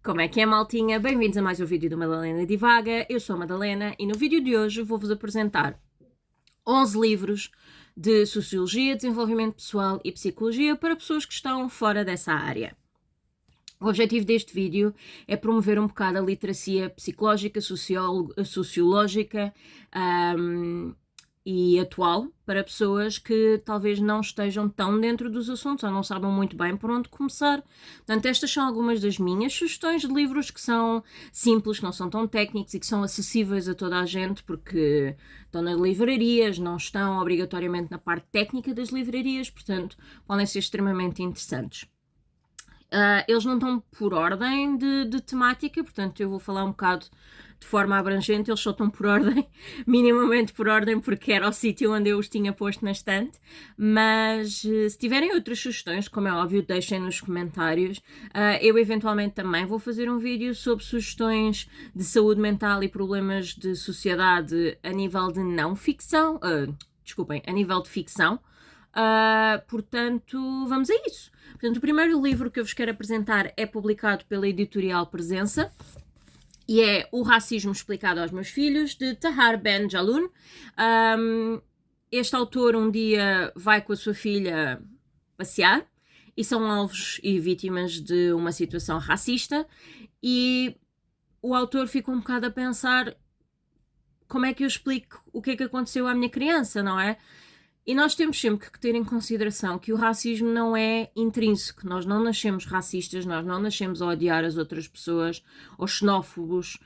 Como é que é, maltinha? Bem-vindos a mais um vídeo do Madalena Divaga. Eu sou a Madalena e no vídeo de hoje vou-vos apresentar 11 livros de Sociologia, Desenvolvimento Pessoal e Psicologia para pessoas que estão fora dessa área. O objetivo deste vídeo é promover um bocado a literacia psicológica, sociológica e atual para pessoas que talvez não estejam tão dentro dos assuntos ou não sabem muito bem por onde começar. Portanto, estas são algumas das minhas sugestões de livros que são simples, que não são tão técnicos e que são acessíveis a toda a gente porque estão nas livrarias, não estão obrigatoriamente na parte técnica das livrarias, portanto, podem ser extremamente interessantes. Eles não estão por ordem de temática, portanto eu vou falar um bocado de forma abrangente, eles só estão por ordem, minimamente por ordem, porque era o sítio onde eu os tinha posto na estante, mas se tiverem outras sugestões, como é óbvio, deixem nos comentários. Eu eventualmente também vou fazer um vídeo sobre sugestões de saúde mental e problemas de sociedade a nível de não ficção, desculpem, a nível de ficção. Portanto, vamos a isso. Portanto, o primeiro livro que eu vos quero apresentar é publicado pela editorial Presença e é O Racismo Explicado aos Meus Filhos, de Tahar Ben Jelloun. Este autor um dia vai com a sua filha passear e são alvos e vítimas de uma situação racista e o autor fica um bocado a pensar como é que eu explico o que é que aconteceu à minha criança, não é? E nós temos sempre que ter em consideração que o racismo não é intrínseco. Nós não nascemos racistas, nós não nascemos a odiar as outras pessoas ou xenófobos.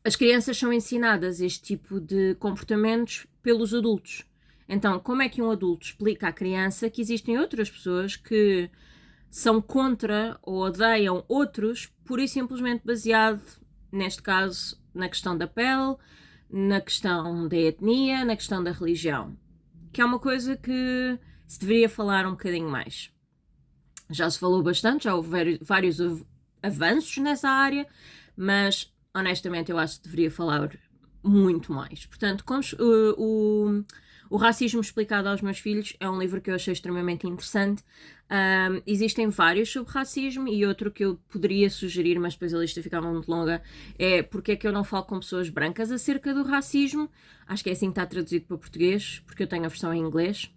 As crianças são ensinadas este tipo de comportamentos pelos adultos. Então, como é que um adulto explica à criança que existem outras pessoas que são contra ou odeiam outros, pura e simplesmente baseado, neste caso, na questão da pele, na questão da etnia, na questão da religião? Que é uma coisa que se deveria falar um bocadinho mais. Já se falou bastante, já houve vários avanços nessa área, mas honestamente eu acho que deveria falar muito mais. Portanto, o Racismo Explicado aos Meus Filhos é um livro que eu achei extremamente interessante. Existem vários sobre racismo e outro que eu poderia sugerir, mas depois a lista ficava muito longa, é porque é que eu não falo com pessoas brancas acerca do racismo. Acho que é assim que está traduzido para português, porque eu tenho a versão em inglês.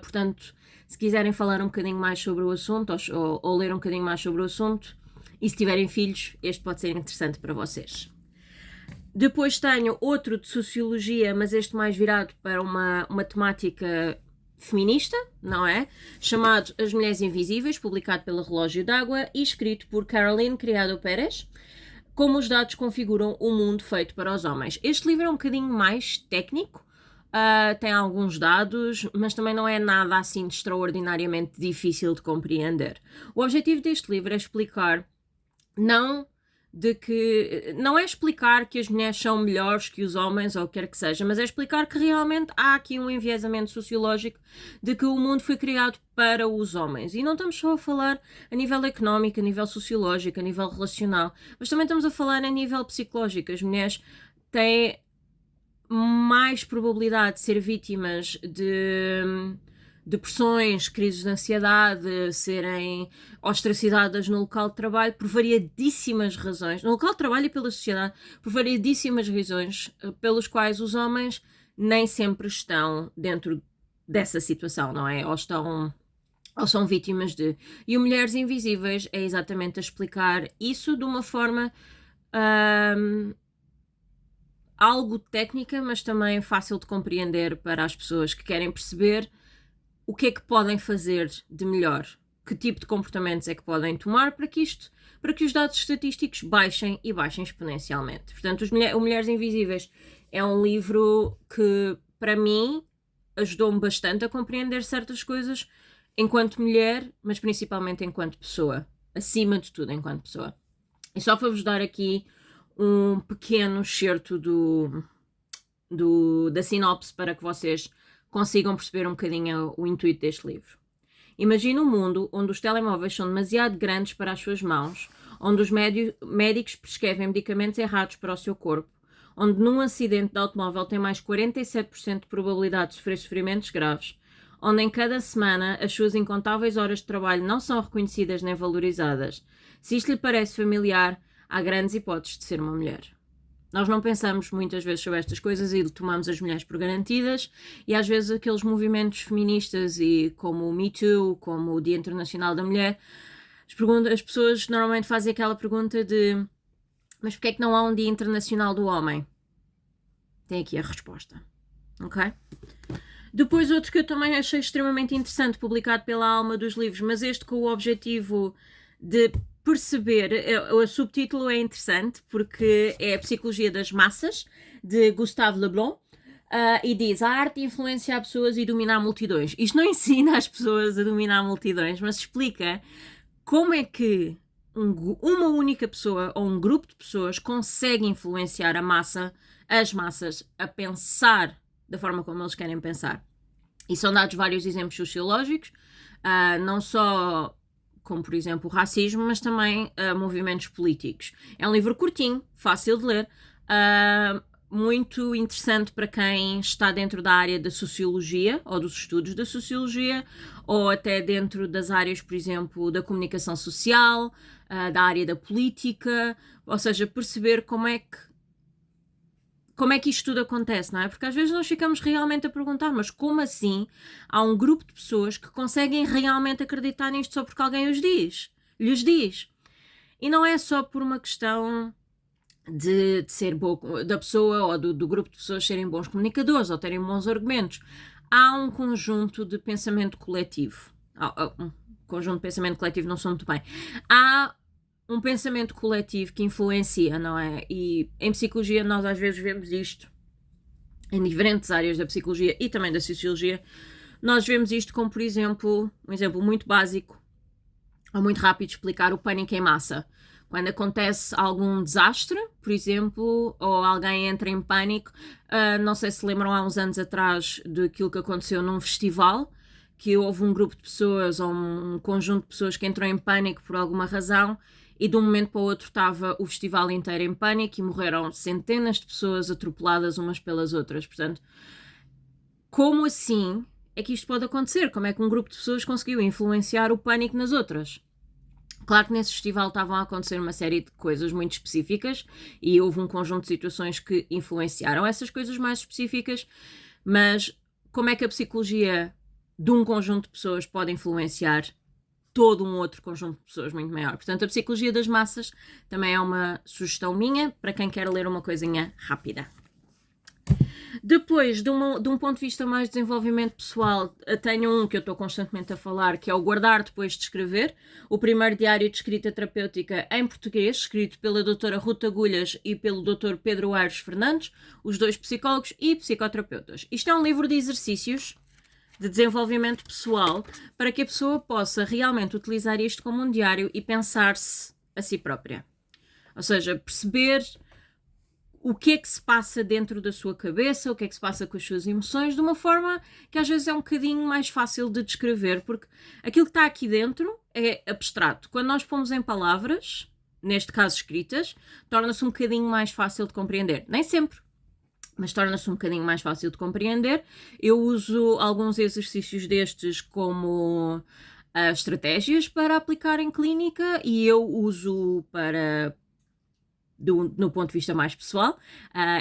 Portanto, se quiserem falar um bocadinho mais sobre o assunto ou ler um bocadinho mais sobre o assunto, e se tiverem filhos, este pode ser interessante para vocês. Depois tenho outro de Sociologia, mas este mais virado para uma temática feminista, não é? Chamado As Mulheres Invisíveis, publicado pela Relógio d'Água e escrito por Caroline Criado Pérez. Como os dados configuram o mundo feito para os homens. Este livro é um bocadinho mais técnico, tem alguns dados, mas também não é nada assim de extraordinariamente difícil de compreender. O objetivo deste livro é explicar, não é explicar que as mulheres são melhores que os homens ou o que quer que seja, mas é explicar que realmente há aqui um enviesamento sociológico de que o mundo foi criado para os homens. E não estamos só a falar a nível económico, a nível sociológico, a nível relacional, mas também estamos a falar a nível psicológico. As mulheres têm mais probabilidade de ser vítimas de depressões, crises de ansiedade, serem ostracizadas no local de trabalho por variedíssimas razões, no local de trabalho e pela sociedade, por variedíssimas razões pelos quais os homens nem sempre estão dentro dessa situação, não é? Ou são vítimas de... E o Mulheres Invisíveis é exatamente a explicar isso de uma forma algo técnica, mas também fácil de compreender para as pessoas que querem perceber o que é que podem fazer de melhor, que tipo de comportamentos é que podem tomar para que os dados estatísticos baixem e baixem exponencialmente. Portanto, o Mulheres Invisíveis é um livro que, para mim, ajudou-me bastante a compreender certas coisas enquanto mulher, mas principalmente enquanto pessoa, acima de tudo enquanto pessoa. E só para vos dar aqui um pequeno excerto da sinopse para que vocês consigam perceber um bocadinho o intuito deste livro. Imagina um mundo onde os telemóveis são demasiado grandes para as suas mãos, onde os médicos prescrevem medicamentos errados para o seu corpo, onde num acidente de automóvel tem mais 47% de probabilidade de sofrer sofrimentos graves, onde em cada semana as suas incontáveis horas de trabalho não são reconhecidas nem valorizadas. Se isto lhe parece familiar, há grandes hipóteses de ser uma mulher. Nós não pensamos muitas vezes sobre estas coisas e tomamos as mulheres por garantidas, e às vezes aqueles movimentos feministas e como o Me Too, como o Dia Internacional da Mulher, as pessoas normalmente fazem aquela pergunta de: mas porquê é que não há um Dia Internacional do Homem? Tem aqui a resposta. Ok? Depois outro que eu também achei extremamente interessante, publicado pela Alma dos Livros, mas este com o objetivo de perceber, o subtítulo é interessante porque é a Psicologia das Massas, de Gustave Le Bon, e diz: a arte influencia pessoas e dominar multidões. Isto não ensina as pessoas a dominar multidões, mas explica como é que uma única pessoa ou um grupo de pessoas consegue influenciar as massas a pensar da forma como eles querem pensar. E são dados vários exemplos sociológicos, não só como, por exemplo, o racismo, mas também movimentos políticos. É um livro curtinho, fácil de ler, muito interessante para quem está dentro da área da sociologia, ou dos estudos da sociologia, ou até dentro das áreas, por exemplo, da comunicação social, da área da política, ou seja, perceber como é que isto tudo acontece, não é? Porque às vezes nós ficamos realmente a perguntar: mas como assim há um grupo de pessoas que conseguem realmente acreditar nisto só porque alguém lhes diz? E não é só por uma questão de ser boa, da pessoa ou do grupo de pessoas serem bons comunicadores ou terem bons argumentos. Há um conjunto de pensamento coletivo. Um conjunto de pensamento coletivo não sou muito bem. Há um pensamento coletivo que influencia, não é? E em psicologia nós às vezes vemos isto em diferentes áreas da psicologia e também da sociologia. Nós vemos isto como, por exemplo, um exemplo muito básico ou muito rápido de explicar: o pânico em massa. Quando acontece algum desastre, por exemplo, ou alguém entra em pânico, não sei se lembram há uns anos atrás daquilo que aconteceu num festival, que houve um grupo de pessoas ou um conjunto de pessoas que entrou em pânico por alguma razão, e de um momento para o outro estava o festival inteiro em pânico e morreram centenas de pessoas atropeladas umas pelas outras. Portanto, como assim é que isto pode acontecer? Como é que um grupo de pessoas conseguiu influenciar o pânico nas outras? Claro que nesse festival estavam a acontecer uma série de coisas muito específicas e houve um conjunto de situações que influenciaram essas coisas mais específicas, mas como é que a psicologia de um conjunto de pessoas pode influenciar todo um outro conjunto de pessoas muito maior? Portanto, a Psicologia das Massas também é uma sugestão minha para quem quer ler uma coisinha rápida. Depois, de um ponto de vista mais de desenvolvimento pessoal, tenho um que eu estou constantemente a falar, que é o Guardar Depois de Escrever, o primeiro diário de escrita terapêutica em português, escrito pela doutora Ruth Agulhas e pelo doutor Pedro Aires Fernandes, os dois psicólogos e psicoterapeutas. Isto é um livro de exercícios de desenvolvimento pessoal para que a pessoa possa realmente utilizar isto como um diário e pensar-se a si própria. Ou seja, perceber o que é que se passa dentro da sua cabeça, o que é que se passa com as suas emoções, de uma forma que às vezes é um bocadinho mais fácil de descrever, porque aquilo que está aqui dentro é abstrato. Quando nós pomos em palavras, neste caso escritas, torna-se um bocadinho mais fácil de compreender. Nem sempre, mas torna-se um bocadinho mais fácil de compreender. Eu uso alguns exercícios destes como estratégias para aplicar em clínica e eu uso no ponto de vista mais pessoal,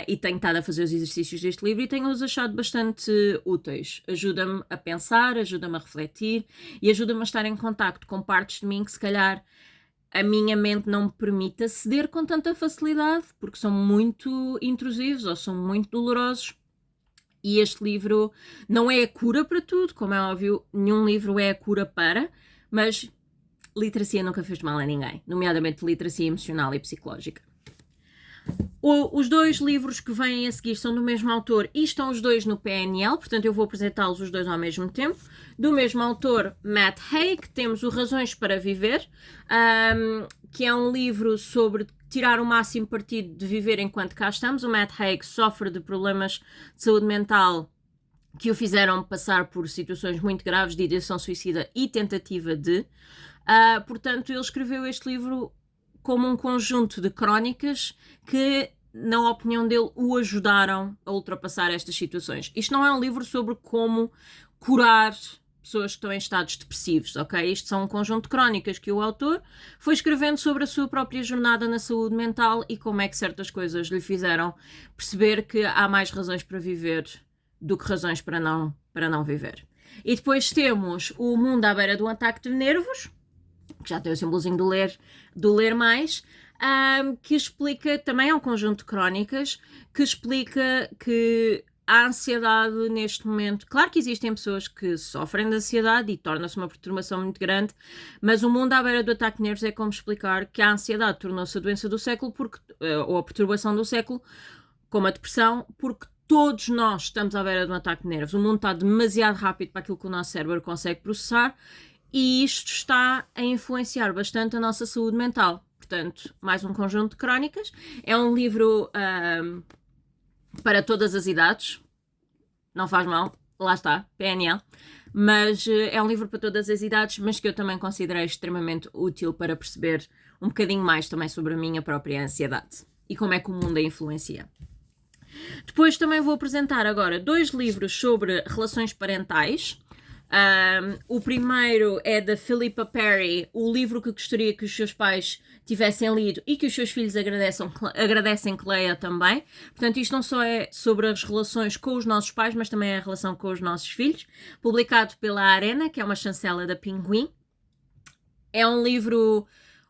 e tenho estado a fazer os exercícios deste livro e tenho-os achado bastante úteis. Ajuda-me a pensar, ajuda-me a refletir e ajuda-me a estar em contacto com partes de mim que se calhar a minha mente não me permite aceder com tanta facilidade, porque são muito intrusivos ou são muito dolorosos. E este livro não é a cura para tudo, como é óbvio, nenhum livro é a cura para, mas literacia nunca fez mal a ninguém, nomeadamente literacia emocional e psicológica. Os dois livros que vêm a seguir são do mesmo autor e estão os dois no PNL, portanto eu vou apresentá-los os dois ao mesmo tempo. Do mesmo autor, Matt Haig, temos o Razões para Viver, que é um livro sobre tirar o máximo partido de viver enquanto cá estamos. O Matt Haig sofre de problemas de saúde mental que o fizeram passar por situações muito graves de ideação suicida e tentativa de. Portanto, ele escreveu este livro como um conjunto de crónicas que, na opinião dele, o ajudaram a ultrapassar estas situações. Isto não é um livro sobre como curar pessoas que estão em estados depressivos, ok? Isto são um conjunto de crónicas que o autor foi escrevendo sobre a sua própria jornada na saúde mental e como é que certas coisas lhe fizeram perceber que há mais razões para viver do que razões para não viver. E depois temos O Mundo à Beira do Ataque de Nervos, que já tem o símbolozinho do ler mais, que explica, também é um conjunto de crónicas, que explica que a ansiedade neste momento, claro que existem pessoas que sofrem de ansiedade e torna-se uma perturbação muito grande, mas O Mundo à Beira do Ataque de Nervos é como explicar que a ansiedade tornou-se a doença do século, ou a perturbação do século, como a depressão, porque todos nós estamos à beira de um ataque de nervos. O mundo está demasiado rápido para aquilo que o nosso cérebro consegue processar e isto está a influenciar bastante a nossa saúde mental. Portanto, mais um conjunto de crónicas. É um livro para todas as idades. Não faz mal, lá está, PNL. Mas é um livro para todas as idades, mas que eu também considerei extremamente útil para perceber um bocadinho mais também sobre a minha própria ansiedade e como é que o mundo a influencia. Depois também vou apresentar agora 2 livros sobre relações parentais. O primeiro é da Philippa Perry, o livro que gostaria que os seus pais tivessem lido e que os seus filhos agradecem que leia também. Portanto, isto não só é sobre as relações com os nossos pais, mas também é a relação com os nossos filhos. Publicado pela Arena, que é uma chancela da Pinguim. É um livro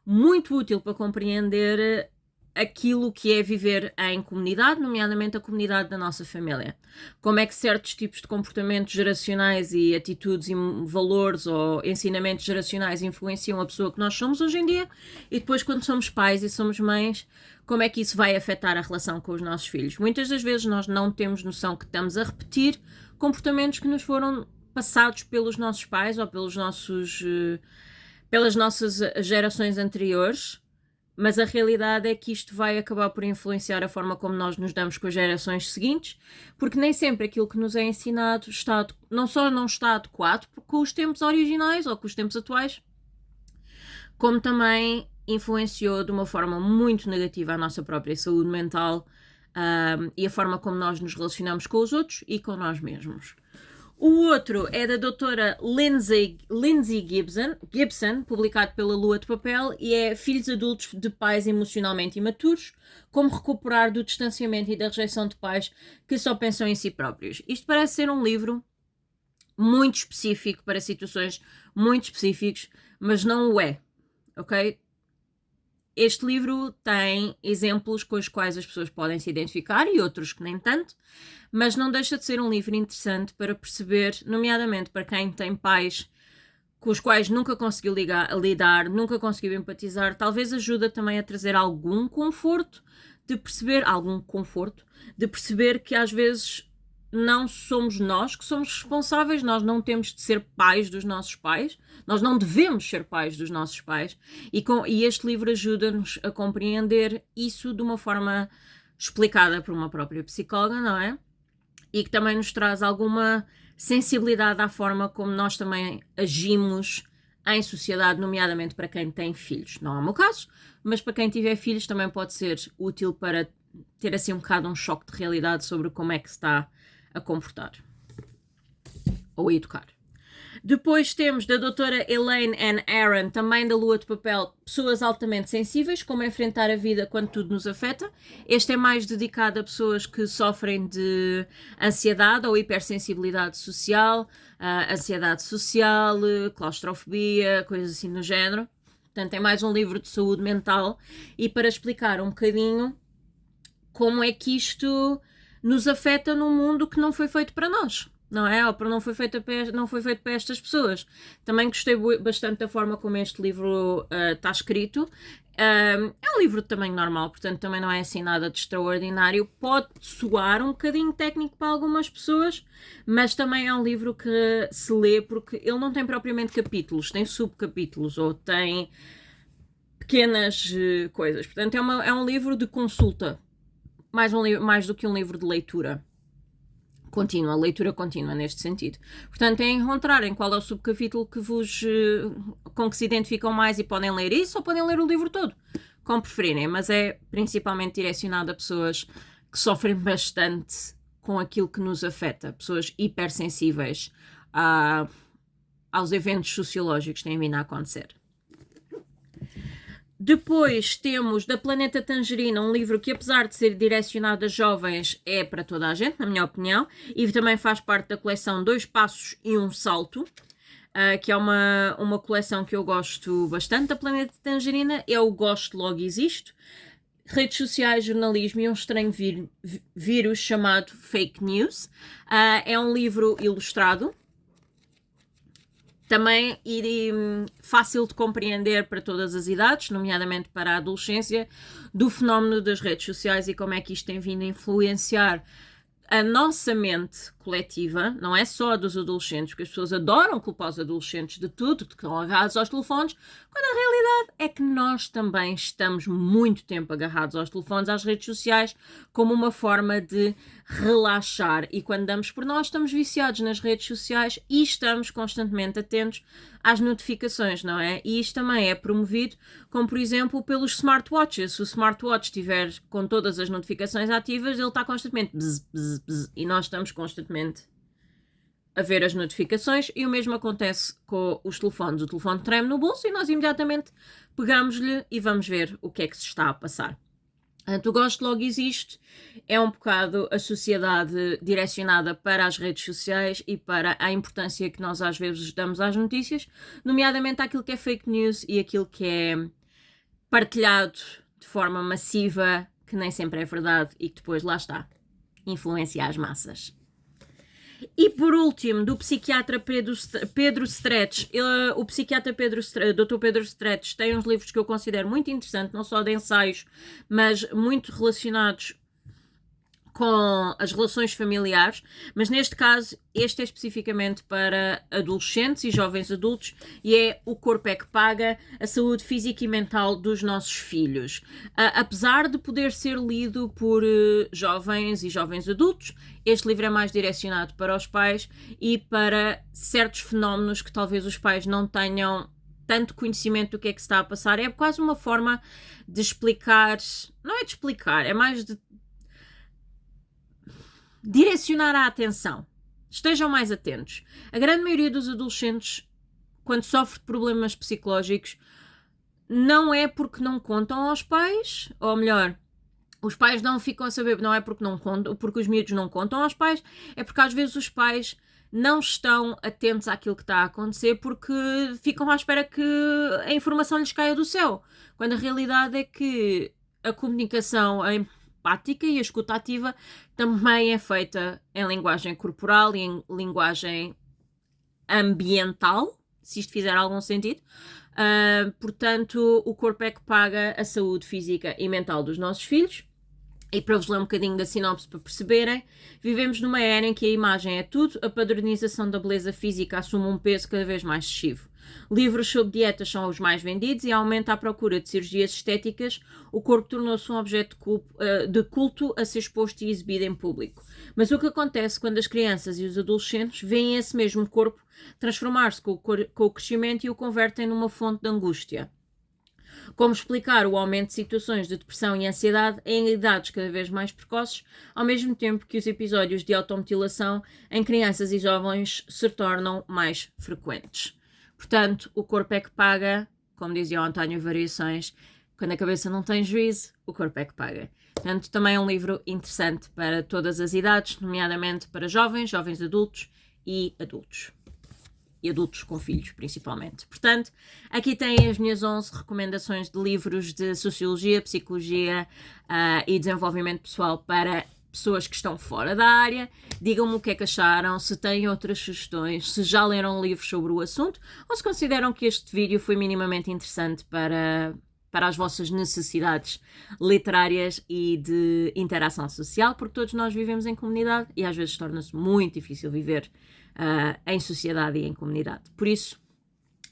muito útil para compreender aquilo que é viver em comunidade, nomeadamente a comunidade da nossa família. Como é que certos tipos de comportamentos geracionais e atitudes e valores ou ensinamentos geracionais influenciam a pessoa que nós somos hoje em dia, e depois quando somos pais e somos mães, como é que isso vai afetar a relação com os nossos filhos. Muitas das vezes nós não temos noção que estamos a repetir comportamentos que nos foram passados pelos nossos pais ou pelas nossas gerações anteriores. Mas a realidade é que isto vai acabar por influenciar a forma como nós nos damos com as gerações seguintes, porque nem sempre aquilo que nos é ensinado não só não está adequado com os tempos originais ou com os tempos atuais, como também influenciou de uma forma muito negativa a nossa própria saúde mental e a forma como nós nos relacionamos com os outros e com nós mesmos. O outro é da doutora Lindsay Gibson, publicado pela Lua de Papel, e é Filhos Adultos de Pais Emocionalmente Imaturos, como recuperar do distanciamento e da rejeição de pais que só pensam em si próprios. Isto parece ser um livro muito específico para situações muito específicas, mas não o é, ok? Este livro tem exemplos com os quais as pessoas podem se identificar e outros que nem tanto, mas não deixa de ser um livro interessante para perceber, nomeadamente para quem tem pais com os quais nunca conseguiu lidar, nunca conseguiu empatizar, talvez ajuda também a trazer algum conforto de perceber que às vezes não somos nós que somos responsáveis, nós não temos de ser pais dos nossos pais, nós não devemos ser pais dos nossos pais, e este livro ajuda-nos a compreender isso de uma forma explicada por uma própria psicóloga, não é? E que também nos traz alguma sensibilidade à forma como nós também agimos em sociedade, nomeadamente para quem tem filhos. Não é o meu caso, mas para quem tiver filhos também pode ser útil para ter assim um bocado um choque de realidade sobre como é que se está a comportar ou a educar. Depois temos da doutora Elaine Ann Aron, também da Lua de Papel, Pessoas Altamente Sensíveis, como enfrentar a vida quando tudo nos afeta. Este é mais dedicado a pessoas que sofrem de ansiedade ou hipersensibilidade social, ansiedade social, claustrofobia, coisas assim no género. Portanto, é mais um livro de saúde mental e para explicar um bocadinho como é que isto nos afeta num mundo que não foi feito para nós. Não é? Ou não foi feito para estas pessoas. Também gostei bastante da forma como este livro está escrito. É um livro de tamanho normal, portanto também não é assim nada de extraordinário. Pode soar um bocadinho técnico para algumas pessoas, mas também é um livro que se lê porque ele não tem propriamente capítulos, tem subcapítulos ou tem pequenas coisas. Portanto é um livro de consulta, mais do que um livro de leitura. Leitura contínua neste sentido. Portanto, é encontrarem qual é o subcapítulo com que se identificam mais e podem ler isso ou podem ler o livro todo, como preferirem, mas é principalmente direcionado a pessoas que sofrem bastante com aquilo que nos afeta, pessoas hipersensíveis aos eventos sociológicos que têm vindo a acontecer. Depois temos Da Planeta Tangerina, um livro que, apesar de ser direcionado a jovens, é para toda a gente, na minha opinião, e também faz parte da coleção Dois Passos e um Salto, que é uma coleção que eu gosto bastante. Da Planeta Tangerina, eu gosto, logo existo. Redes sociais, jornalismo e um estranho vírus chamado Fake News. É um livro ilustrado, também fácil de compreender para todas as idades, nomeadamente para a adolescência, do fenómeno das redes sociais e como é que isto tem vindo a influenciar a nossa mente coletiva, não é só a dos adolescentes, porque as pessoas adoram culpar os adolescentes de tudo, que estão agarrados aos telefones, quando a realidade é que nós também estamos muito tempo agarrados aos telefones, às redes sociais, como uma forma de relaxar. E quando damos por nós, estamos viciados nas redes sociais e estamos constantemente atentos às notificações, não é? E isto também é promovido, como por exemplo, pelos smartwatches. Se o smartwatch estiver com todas as notificações ativas, ele está constantemente bzz, bzz, bzz, e nós estamos constantemente a ver as notificações, e o mesmo acontece com os telefones. O telefone treme no bolso e nós imediatamente pegamos-lhe e vamos ver o que é que se está a passar. O Gosto Logo Existe é um bocado a sociedade direcionada para as redes sociais e para a importância que nós às vezes damos às notícias, nomeadamente àquilo que é fake news e aquilo que é partilhado de forma massiva, que nem sempre é verdade e que depois, lá está, influencia as massas. E por último, do psiquiatra Pedro Stretch, o psiquiatra Dr. Pedro Stretch tem uns livros que eu considero muito interessantes, não só de ensaios, mas muito relacionados com as relações familiares, mas neste caso, este é especificamente para adolescentes e jovens adultos, e é O Corpo é que Paga, a saúde física e mental dos nossos filhos. Apesar de poder ser lido por jovens e jovens adultos, este livro é mais direcionado para os pais e para certos fenómenos que talvez os pais não tenham tanto conhecimento do que é que se está a passar. É quase uma forma de explicar, não é de explicar, é mais de direcionar a atenção. Estejam mais atentos. A grande maioria dos adolescentes, quando sofre de problemas psicológicos, não é porque não contam aos pais, ou melhor, os pais não ficam a saber, não é porque não contam, porque os miúdos não contam aos pais, é porque às vezes os pais não estão atentos àquilo que está a acontecer porque ficam à espera que a informação lhes caia do céu, quando a realidade é que a comunicação empática e a escuta ativa também é feita em linguagem corporal e em linguagem ambiental, se isto fizer algum sentido. Portanto, O Corpo é que Paga, a saúde física e mental dos nossos filhos. E para vos ler um bocadinho da sinopse para perceberem, vivemos numa era em que a imagem é tudo, a padronização da beleza física assume um peso cada vez mais excessivo. Livros sobre dietas são os mais vendidos e aumenta a procura de cirurgias estéticas. O corpo tornou-se um objeto de culto a ser exposto e exibido em público. Mas o que acontece quando as crianças e os adolescentes veem esse mesmo corpo transformar-se com o crescimento e o convertem numa fonte de angústia? Como explicar o aumento de situações de depressão e ansiedade em idades cada vez mais precoces, ao mesmo tempo que os episódios de automutilação em crianças e jovens se tornam mais frequentes? Portanto, O Corpo é que Paga, como dizia o António Variações, quando a cabeça não tem juízo, o corpo é que paga. Portanto, também é um livro interessante para todas as idades, nomeadamente para jovens, jovens adultos e adultos. E adultos com filhos, principalmente. Portanto, aqui têm as minhas 11 recomendações de livros de Sociologia, Psicologia e Desenvolvimento Pessoal para pessoas que estão fora da área. Digam-me o que é que acharam, se têm outras sugestões, se já leram livros sobre o assunto, ou se consideram que este vídeo foi minimamente interessante para as vossas necessidades literárias e de interação social, porque todos nós vivemos em comunidade e às vezes torna-se muito difícil viver em sociedade e em comunidade. Por isso,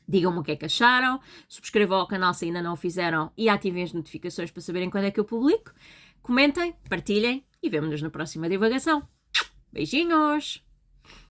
digam-me o que é que acharam, subscrevam ao canal se ainda não o fizeram e ativem as notificações para saberem quando é que eu publico. Comentem, partilhem e vemo-nos na próxima divagação. Beijinhos!